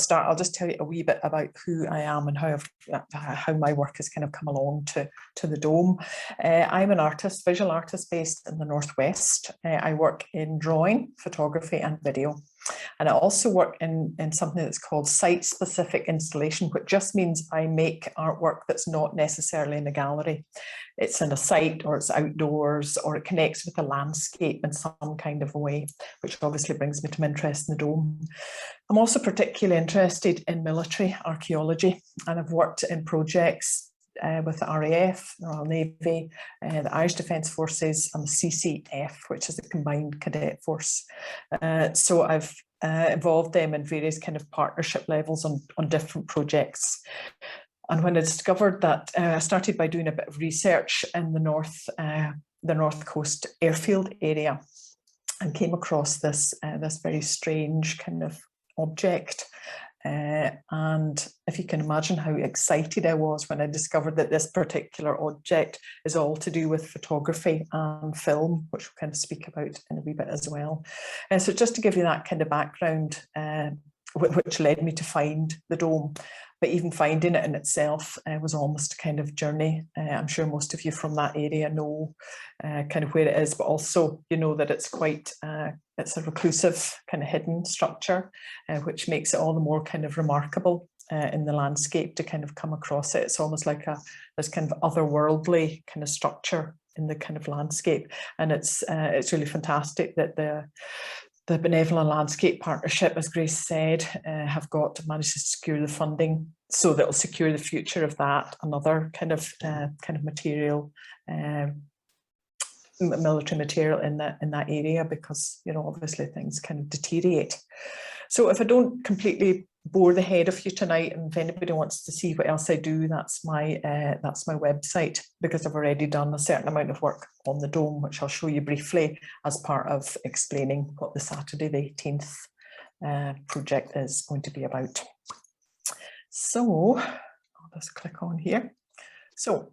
start, I'll just tell you a wee bit about who I am and how my work has kind of come along to the Dome. I'm an artist, visual artist based in the Northwest. I work in drawing, photography and video. And I also work in something that's called site-specific installation, which just means I make artwork that's not necessarily in a gallery. It's in a site, or it's outdoors, or it connects with a landscape in some kind of a way, which obviously brings me to my interest in the Dome. I'm also particularly interested in military archaeology, and I've worked in projects with the RAF, the Royal Navy, the Irish Defence Forces and the CCF, which is the Combined Cadet Force. So I've involved them in various kind of partnership levels on different projects. And when I discovered that, I started by doing a bit of research in the North Coast airfield area, and came across this very strange kind of object. And if you can imagine how excited I was when I discovered that this particular object is all to do with photography and film, which we'll kind of speak about in a wee bit as well. And so just to give you that kind of background, which led me to find the Dome. But even finding it in itself was almost a kind of journey. I'm sure most of you from that area know kind of where it is, but also you know that it's quite, it's a reclusive kind of hidden structure, which makes it all the more kind of remarkable in the landscape to kind of come across it. It's almost like this kind of otherworldly kind of structure in the kind of landscape. And it's really fantastic that the Binevenagh Landscape Partnership, as Grace said, have managed to secure the funding so that it'll secure the future of that and other kind of material, military material in that area, because obviously things kind of deteriorate. So if I don't completely bore the head of you tonight, and if anybody wants to see what else I do, that's my website, because I've already done a certain amount of work on the Dome, which I'll show you briefly as part of explaining what the Saturday the 18th project is going to be about. So I'll just click on here. So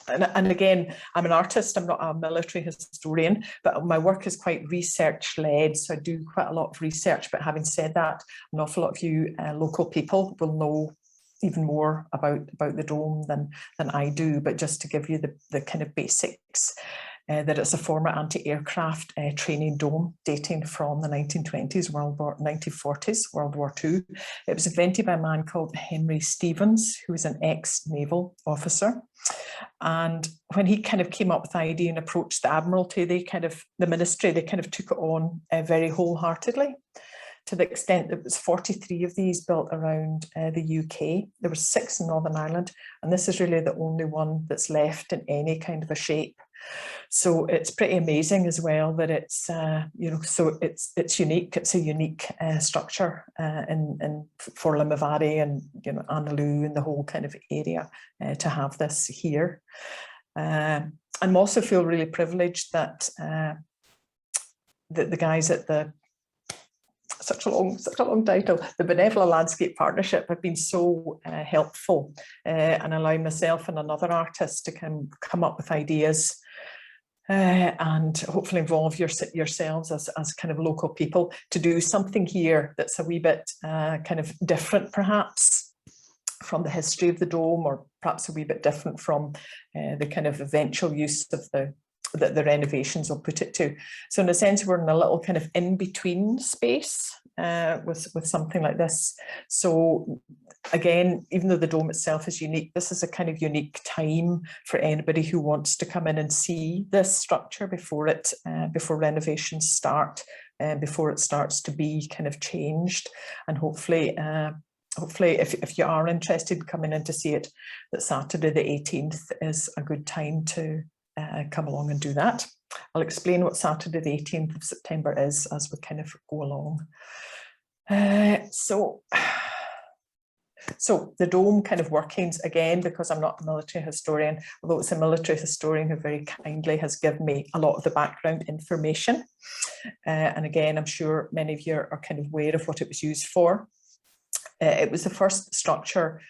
and again, I'm an artist, I'm not a military historian, but my work is quite research-led, so I do quite a lot of research. But having said that, an awful lot of you local people will know even more about the Dome than I do. But just to give you the kind of basics, that it's a former anti-aircraft training dome dating from the 1920s, 1940s, World War II. It was invented by a man called Mhairi Sutherland, who was an ex-naval officer. And when he kind of came up with the idea and approached the Admiralty, the ministry, they kind of took it on very wholeheartedly, to the extent that it was 43 of these built around the UK. There were 6 in Northern Ireland, and this is really the only one that's left in any kind of a shape. So it's pretty amazing as well that it's so it's unique. It's a unique structure for Mhairi and Aghanaloo and the whole kind of area to have this here. I also feel really privileged that the guys at the such a long title, the Binevenagh Landscape Partnership, have been so helpful and allowing myself and another artist to come up with ideas and hopefully involve yourselves as kind of local people to do something here that's a wee bit kind of different perhaps from the history of the Dome, or perhaps a wee bit different from the kind of eventual use of the renovations will put it to. So in a sense, we're in a little kind of in-between space with something like this. So again, even though the Dome itself is unique, this is a kind of unique time for anybody who wants to come in and see this structure before renovations start, before it starts to be kind of changed. And hopefully if you are interested in coming in to see it, that Saturday the 18th is a good time to come along and do that. I'll explain what Saturday the 18th of September is as we kind of go along. So the Dome kind of workings, again, because I'm not a military historian, although it's a military historian who very kindly has given me a lot of the background information. And again, I'm sure many of you are kind of aware of what it was used for. It was the first structure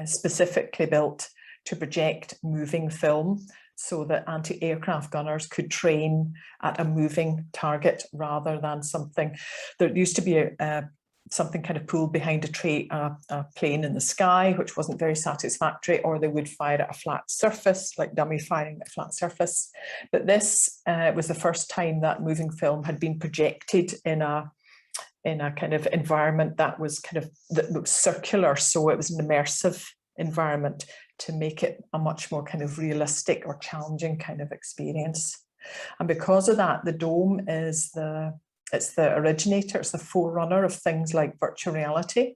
specifically built to project moving film. so that anti-aircraft gunners could train at a moving target rather than something. There used to be something kind of pulled behind a plane in the sky, which wasn't very satisfactory, or they would fire at a flat surface, like dummy firing at a flat surface. But this was the first time that moving film had been projected in a kind of environment that was circular, so it was an immersive environment to make it a much more kind of realistic or challenging kind of experience. And because of that, the Dome is it's the originator, it's the forerunner of things like virtual reality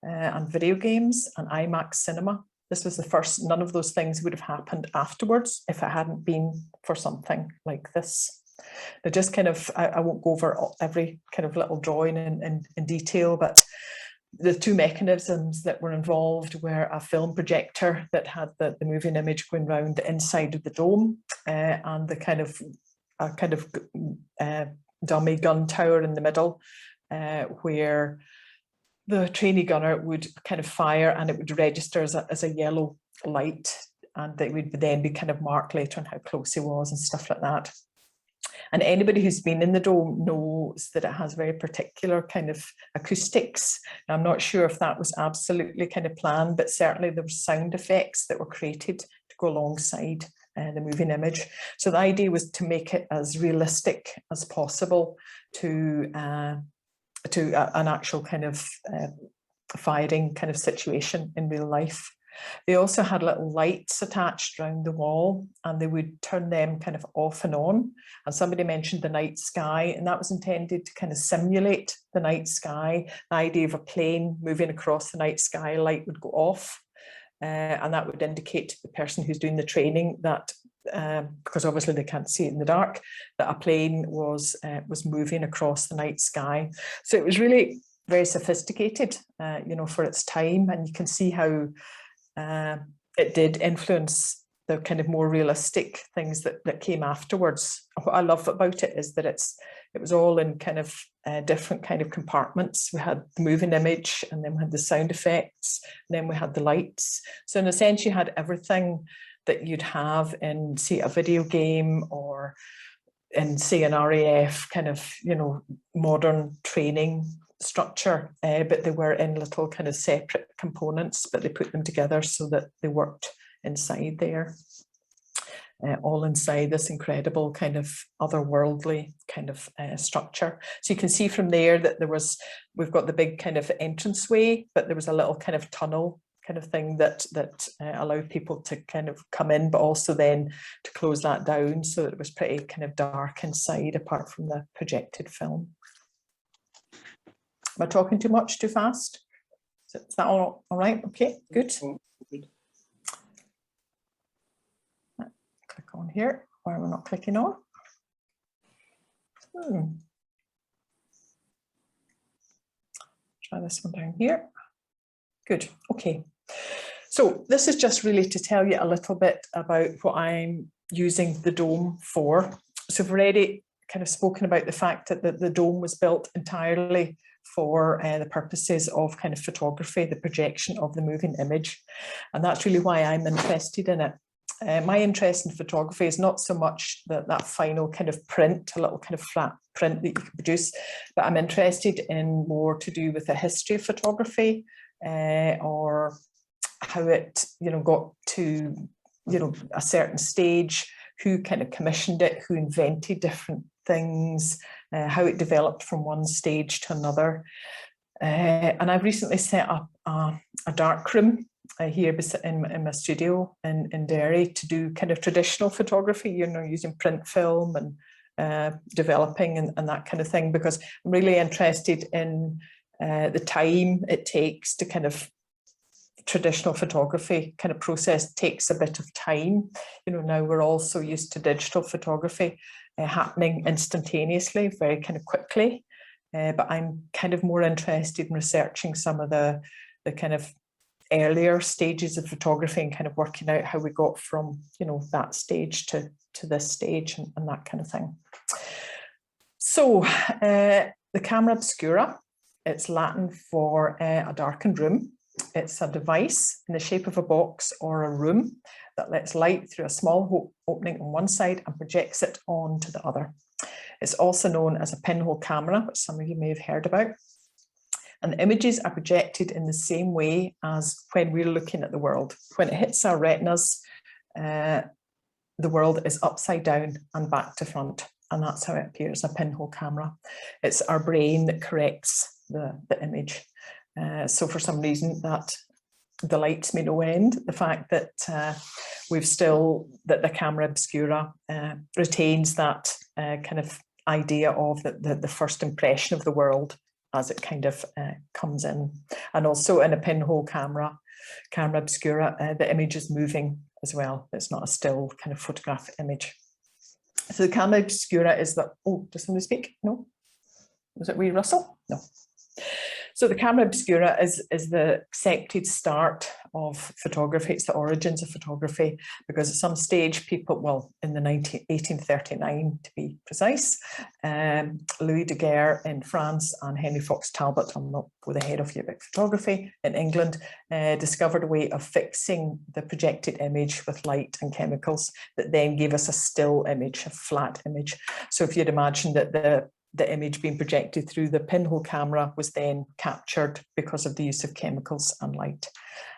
and video games and IMAX cinema. This was the first. None of those things would have happened afterwards if it hadn't been for something like this. But just kind of, I won't go over every kind of little drawing in detail, but the two mechanisms that were involved were a film projector that had the moving image going round the inside of the dome, and the kind of dummy gun tower in the middle, where the trainee gunner would kind of fire and it would register as a yellow light, and it would then be kind of marked later on how close he was and stuff like that. And anybody who's been in the Dome knows that it has very particular kind of acoustics. Now, I'm not sure if that was absolutely kind of planned, but certainly there were sound effects that were created to go alongside the moving image. So the idea was to make it as realistic as possible to an actual kind of firing kind of situation in real life. They also had little lights attached around the wall, and they would turn them kind of off and on. And somebody mentioned the night sky, and that was intended to kind of simulate the night sky. The idea of a plane moving across the night sky, a light would go off, and that would indicate to the person who's doing the training that, because obviously they can't see it in the dark, that a plane was moving across the night sky. So it was really very sophisticated, for its time, and you can see how it did influence the kind of more realistic things that came afterwards. What I love about it is that it was all in kind of different kind of compartments. We had the moving image, and then we had the sound effects, and then we had the lights. So in a sense, you had everything that you'd have in, say, a video game or in, say, an RAF kind of, modern training structure, but they were in little kind of separate components, but they put them together so that they worked inside there, all inside this incredible kind of otherworldly kind of structure. So you can see from there that we've got the big kind of entranceway, but there was a little kind of tunnel kind of thing that allowed people to kind of come in, but also then to close that down so that it was pretty kind of dark inside apart from the projected film. Am I talking too much, too fast? Is that all right? Okay, good. Click on here, why we're not clicking on. Try this one down here. Good, okay. So this is just really to tell you a little bit about what I'm using the Dome for. So I've already kind of spoken about the fact that the Dome was built entirely for the purposes of kind of photography, the projection of the moving image. And that's really why I'm interested in it. My interest in photography is not so much that final kind of print, a little kind of flat print that you can produce, but I'm interested in more to do with the history of photography, or how it, got to, a certain stage, who kind of commissioned it, who invented different things, how it developed from one stage to another. And I've recently set up a darkroom here in my studio in Derry to do kind of traditional photography, using print film and developing and that kind of thing, because I'm really interested in the time it takes to kind of traditional photography kind of process takes a bit of time. Now we're all so used to digital photography happening instantaneously, very kind of quickly. But I'm kind of more interested in researching some of the kind of earlier stages of photography and kind of working out how we got from, that stage to this stage and that kind of thing. So the Camera Obscura, it's Latin for a darkened room. It's a device in the shape of a box or a room, that lets light through a small opening on one side and projects it onto the other. It's also known as a pinhole camera, which some of you may have heard about. And the images are projected in the same way as when we're looking at the world. When it hits our retinas, the world is upside down and back to front. And that's how it appears, a pinhole camera. It's our brain that corrects the image. So for some reason that delights me no end, the fact that that the camera obscura retains that kind of idea of the first impression of the world as it kind of comes in. And also in a pinhole camera obscura, the image is moving as well. It's not a still kind of photograph image. So the camera obscura is the, oh, does somebody speak? No? Was it wee Russell? No. So the camera obscura is the accepted start of photography. It's the origins of photography, because at some stage people, well, in the 1839 to be precise, Louis Daguerre in France and Henry Fox Talbot, I'm not with ahead of you about photography, in England, discovered a way of fixing the projected image with light and chemicals that then gave us a still image, a flat image. So if you'd imagine that the image being projected through the pinhole camera was then captured because of the use of chemicals and light.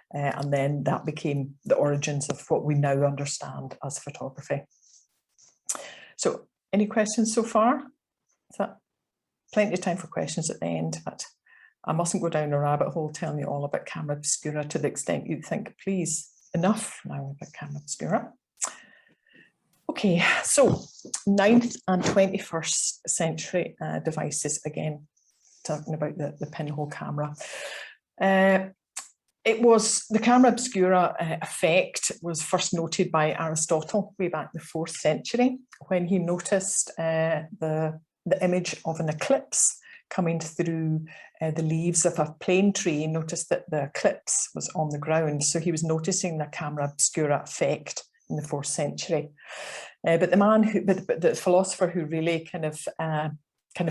And then that became the origins of what we now understand as photography. So any questions so far? Is that plenty of time for questions at the end, but I mustn't go down a rabbit hole telling you all about camera obscura to the extent you think, please, enough now about camera obscura. Okay, so 9th and 21st century devices, again, talking about the pinhole camera. It was the camera obscura effect was first noted by Aristotle way back in the 4th century, when he noticed the image of an eclipse coming through the leaves of a plane tree. He noticed that the eclipse was on the ground, so he was noticing the camera obscura effect in the 4th century. But the philosopher who really kind of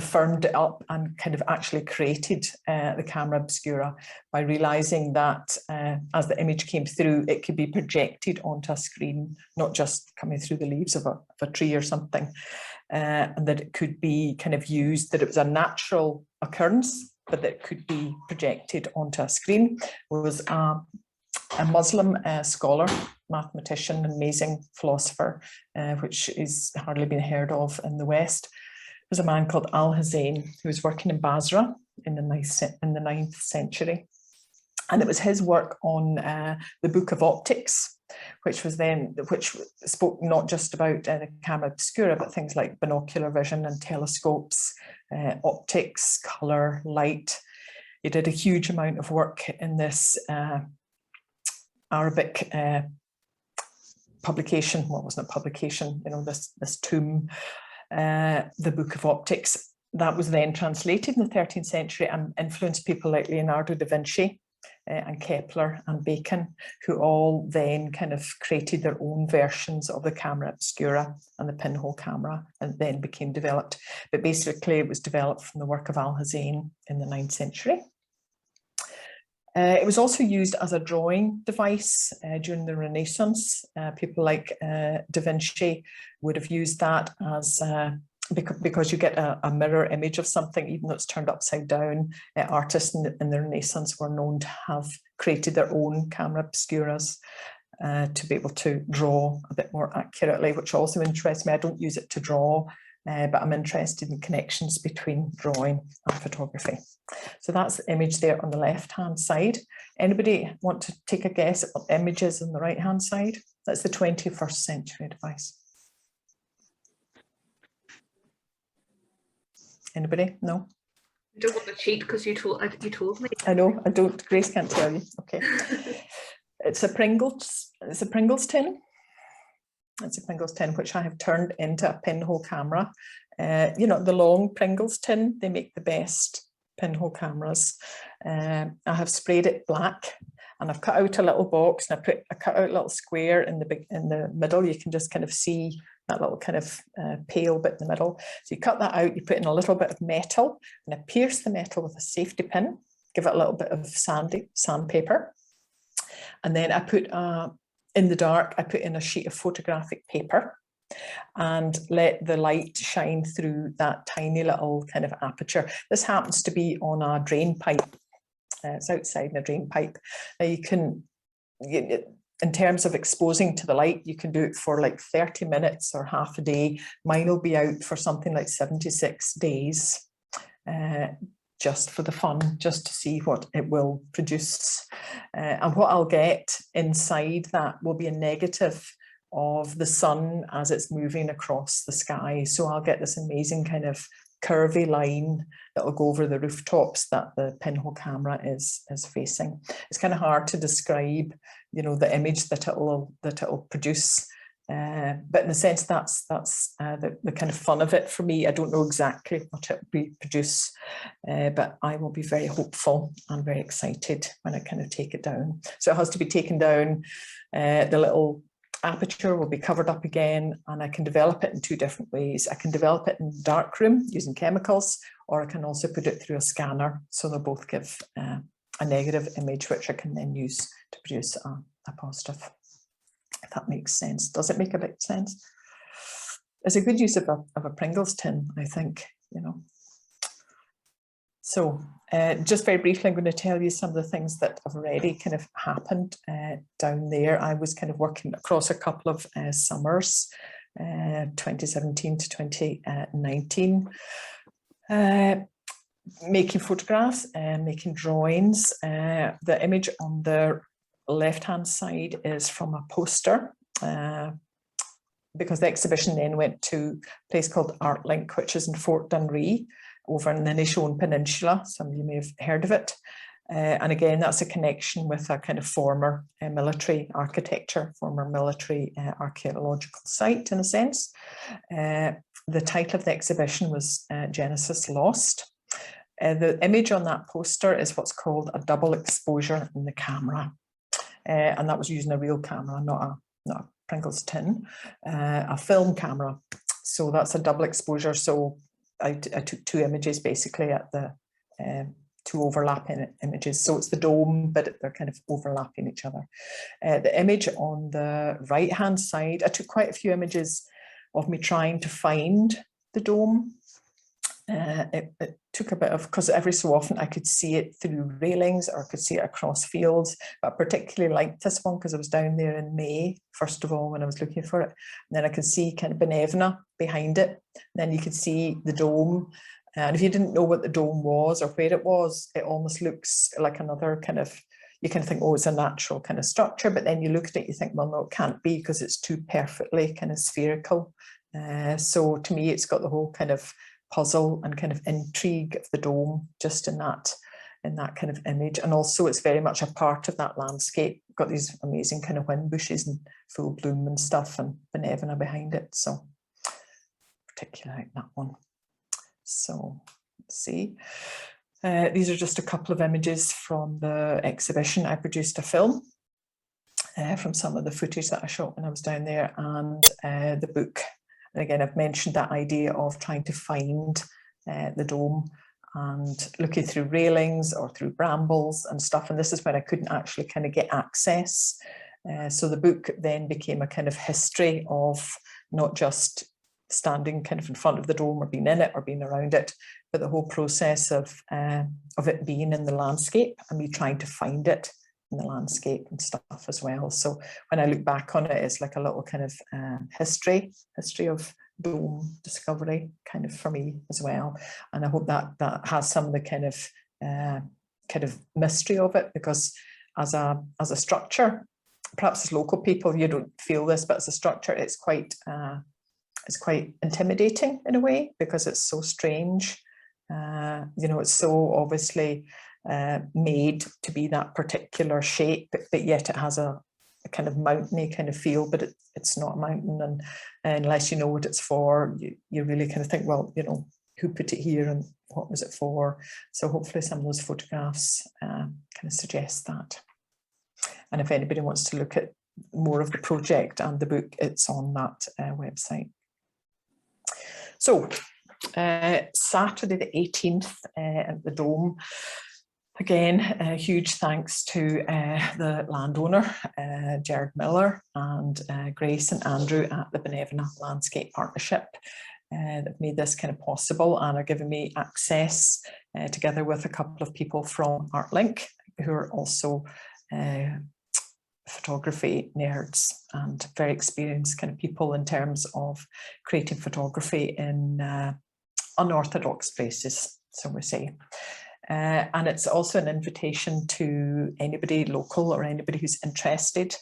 firmed it up and kind of actually created the camera obscura by realizing that as the image came through, it could be projected onto a screen, not just coming through the leaves of a tree or something, and that it could be kind of used, that it was a natural occurrence, but that it could be projected onto a screen. Was a Muslim scholar, mathematician, amazing philosopher, which is hardly been heard of in the West. There was a man called Al-Hazain who was working in Basra in the 9th century. And it was his work on the Book of Optics, which spoke not just about the camera obscura, but things like binocular vision and telescopes, optics, colour, light. He did a huge amount of work in this Arabic publication. Well, it wasn't a publication, you know, this tome, the Book of Optics, that was then translated in the 13th century and influenced people like Leonardo da Vinci and Kepler and Bacon, who all then kind of created their own versions of the camera obscura and the pinhole camera, and then became developed. But basically it was developed from the work of Al-Hazain in the 9th century. It was also used as a drawing device during the Renaissance. People like Da Vinci would have used that as, because you get a mirror image of something, even though it's turned upside down. Artists in the Renaissance were known to have created their own camera obscuras to be able to draw a bit more accurately, which also interests me. I don't use it to draw, but I'm interested in connections between drawing and photography. So that's the image there on the left-hand side. Anybody want to take a guess at what image is on the right-hand side? That's the 21st century device. Anybody? No? I don't want to cheat because you told me. I know, I don't. Grace can't tell you. Okay. It's a Pringles tin. It's a Pringles tin, which I have turned into a pinhole camera. You know, the long Pringles tin, they make the best pinhole cameras. I have sprayed it black, and I've cut out a little box, and I cut out a little square in the middle. You can just kind of see that little kind of pale bit in the middle. So you cut that out, you put in a little bit of metal, and I pierce the metal with a safety pin, give it a little bit of sandpaper. And then I put in the dark, I put in a sheet of photographic paper and let the light shine through that tiny little kind of aperture. This happens to be on a drain pipe. It's outside in a drain pipe. Now you can, in terms of exposing to the light, you can do it for like 30 minutes or half a day. Mine will be out for something like 76 days, just for the fun, just to see what it will produce. And what I'll get inside that will be a negative of the sun as it's moving across the sky. So I'll get this amazing kind of curvy line that will go over the rooftops that the pinhole camera is facing. It's kind of hard to describe, you know, the image that it'll produce. But in a sense, that's the kind of fun of it for me. I don't know exactly what it will produce, but I will be very hopeful and very excited when I kind of take it down. So it has to be taken down. The little aperture will be covered up again, and I can develop it in two different ways. I can develop it in darkroom using chemicals, or I can also put it through a scanner. So they'll both give a negative image, which I can then use to produce a positive. If that makes sense. Does it make a bit sense? It's a good use of a Pringles tin, I think, you know. So just very briefly, I'm going to tell you some of the things that have already kind of happened down there. I was kind of working across a couple of summers, 2017 to 2019, making photographs and making drawings. The image on the left-hand side is from a poster, because the exhibition then went to a place called ArtLink, which is in Fort Dunree, over in the Inishowen Peninsula. Some of you may have heard of it. And again, that's a connection with a kind of former military architecture, former military archaeological site in a sense. The title of the exhibition was Genesis Lost. The image on that poster is what's called a double exposure in the camera. And that was using a real camera, not a Pringles tin, a film camera. So that's a double exposure. So I took two images basically at the two overlapping images. So it's the dome, but they're kind of overlapping each other. The image on the right-hand side, I took quite a few images of me trying to find the dome. It took a bit of, because every so often I could see it through railings or I could see it across fields, but I particularly liked this one because I was down there in May, first of all, when I was looking for it. And then I could see kind of Binevenagh behind it. And then you could see the dome. And if you didn't know what the dome was or where it was, it almost looks like another kind of, you kind of think, oh, it's a natural kind of structure. But then you look at it, you think, well, no, it can't be because it's too perfectly kind of spherical. So to me, it's got the whole kind of puzzle and kind of intrigue of the dome just in that kind of image. And also it's very much a part of that landscape. Got these amazing kind of wind bushes and full bloom and stuff, and Binevenagh behind it. So particularly like that one. So let's see. These are just a couple of images from the exhibition. I produced a film from some of the footage that I shot when I was down there, and the book. And again, I've mentioned that idea of trying to find the dome and looking through railings or through brambles and stuff. And this is when I couldn't actually kind of get access. So the book then became a kind of history of not just standing kind of in front of the dome or being in it or being around it, but the whole process of it being in the landscape and me trying to find it in the landscape and stuff as well. So when I look back on it, it's like a little kind of history of dome discovery kind of for me as well. And I hope that has some of the kind of mystery of it, because as a structure, perhaps as local people you don't feel this, but as a structure it's quite intimidating in a way, because it's so strange. You know, it's so obviously made to be that particular shape, but yet it has a kind of mountainy kind of feel, but it's not a mountain, and unless you know what it's for, you really kind of think, well, you know, who put it here and what was it for? So hopefully some of those photographs kind of suggest that. And if anybody wants to look at more of the project and the book, it's on that website. So Saturday the 18th at the Dome, Again, a huge thanks to the landowner, Gerard Miller, and Grace and Andrew at the Binevenagh Landscape Partnership that made this kind of possible and are giving me access together with a couple of people from ArtLink who are also photography nerds and very experienced kind of people in terms of creating photography in unorthodox places, so we say. And it's also an invitation to anybody local or anybody who's interested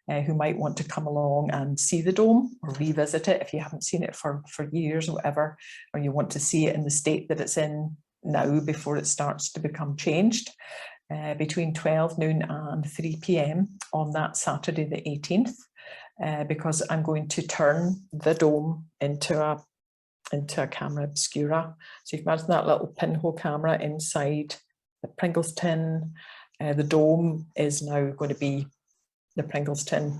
who might want to come along and see the dome or revisit it if you haven't seen it for years or whatever, or you want to see it in the state that it's in now before it starts to become changed. Between 12 noon and 3 p.m. on that Saturday the 18th, because I'm going to turn the dome into a camera obscura. So you can imagine that little pinhole camera inside the Pringles tin. The dome is now going to be the Pringles tin.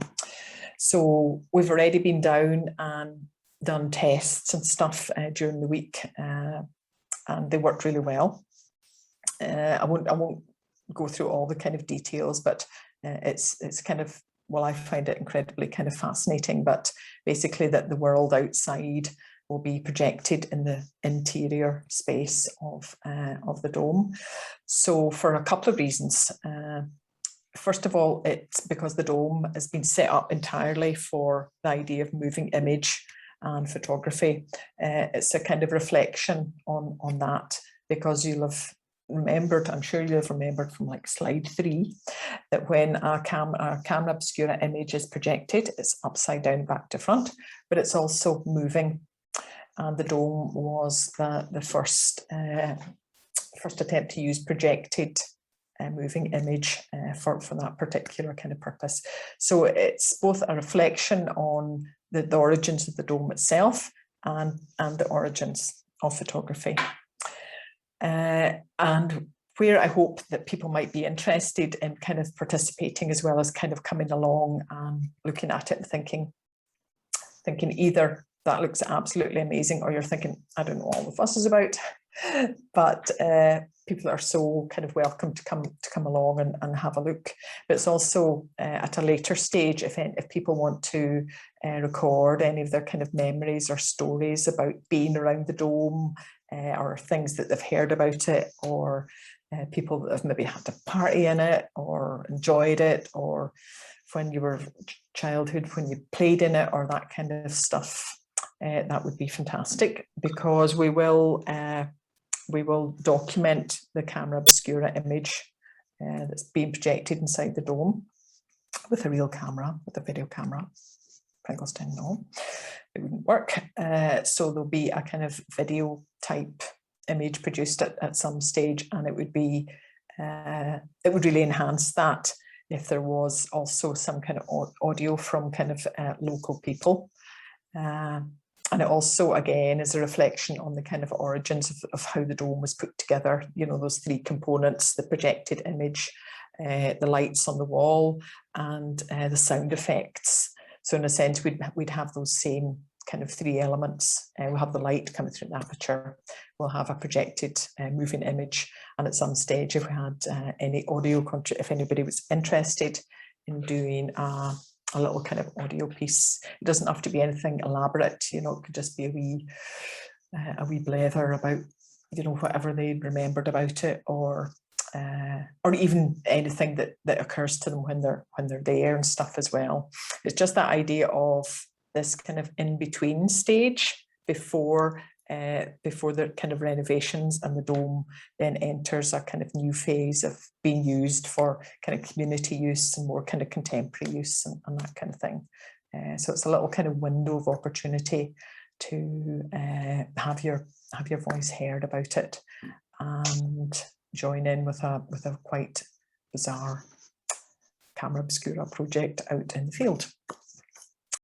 So we've already been down and done tests and stuff during the week, and they worked really well. I won't go through all the kind of details, but it's kind of, well, I find it incredibly kind of fascinating, but basically that the world outside will be projected in the interior space of the dome. So for a couple of reasons. First of all, it's because the dome has been set up entirely for the idea of moving image and photography. It's a kind of reflection on that, because you'll have remembered, I'm sure you'll have remembered from like slide 3, that when a camera obscura image is projected, it's upside down back to front, but it's also moving. And the dome was the first attempt to use projected moving image for that particular kind of purpose. So it's both a reflection on the origins of the dome itself and the origins of photography. And where I hope that people might be interested in kind of participating, as well as kind of coming along and looking at it and thinking either that looks absolutely amazing, or you're thinking, I don't know what all the fuss is about. But people are so kind of welcome to come along and have a look. But it's also at a later stage, if people want to record any of their kind of memories or stories about being around the dome, or things that they've heard about it, or people that have maybe had a party in it or enjoyed it, or when you were childhood, when you played in it, or that kind of stuff. That would be fantastic, because we will document the camera obscura image that's being projected inside the dome with a real camera, with a video camera. Pringles tin, no, it wouldn't work. So there'll be a kind of video type image produced at some stage, and it would really enhance that if there was also some kind of audio from kind of local people. And it also, again, is a reflection on the kind of origins of how the dome was put together. You know, those 3 components: the projected image, the lights on the wall, and the sound effects. So in a sense, we'd have those same kind of 3 elements. We'll have the light coming through an aperture. We'll have a projected moving image. And at some stage, if we had any audio, if anybody was interested in doing a little kind of audio piece, it doesn't have to be anything elaborate. You know, it could just be a wee blather about, you know, whatever they remembered about it, or even anything that occurs to them when they're there and stuff as well. It's just that idea of this kind of in-between stage before the kind of renovations, and the dome then enters a kind of new phase of being used for kind of community use and more kind of contemporary use and that kind of thing. So it's a little kind of window of opportunity to have your voice heard about it and join in with a quite bizarre camera obscura project out in the field.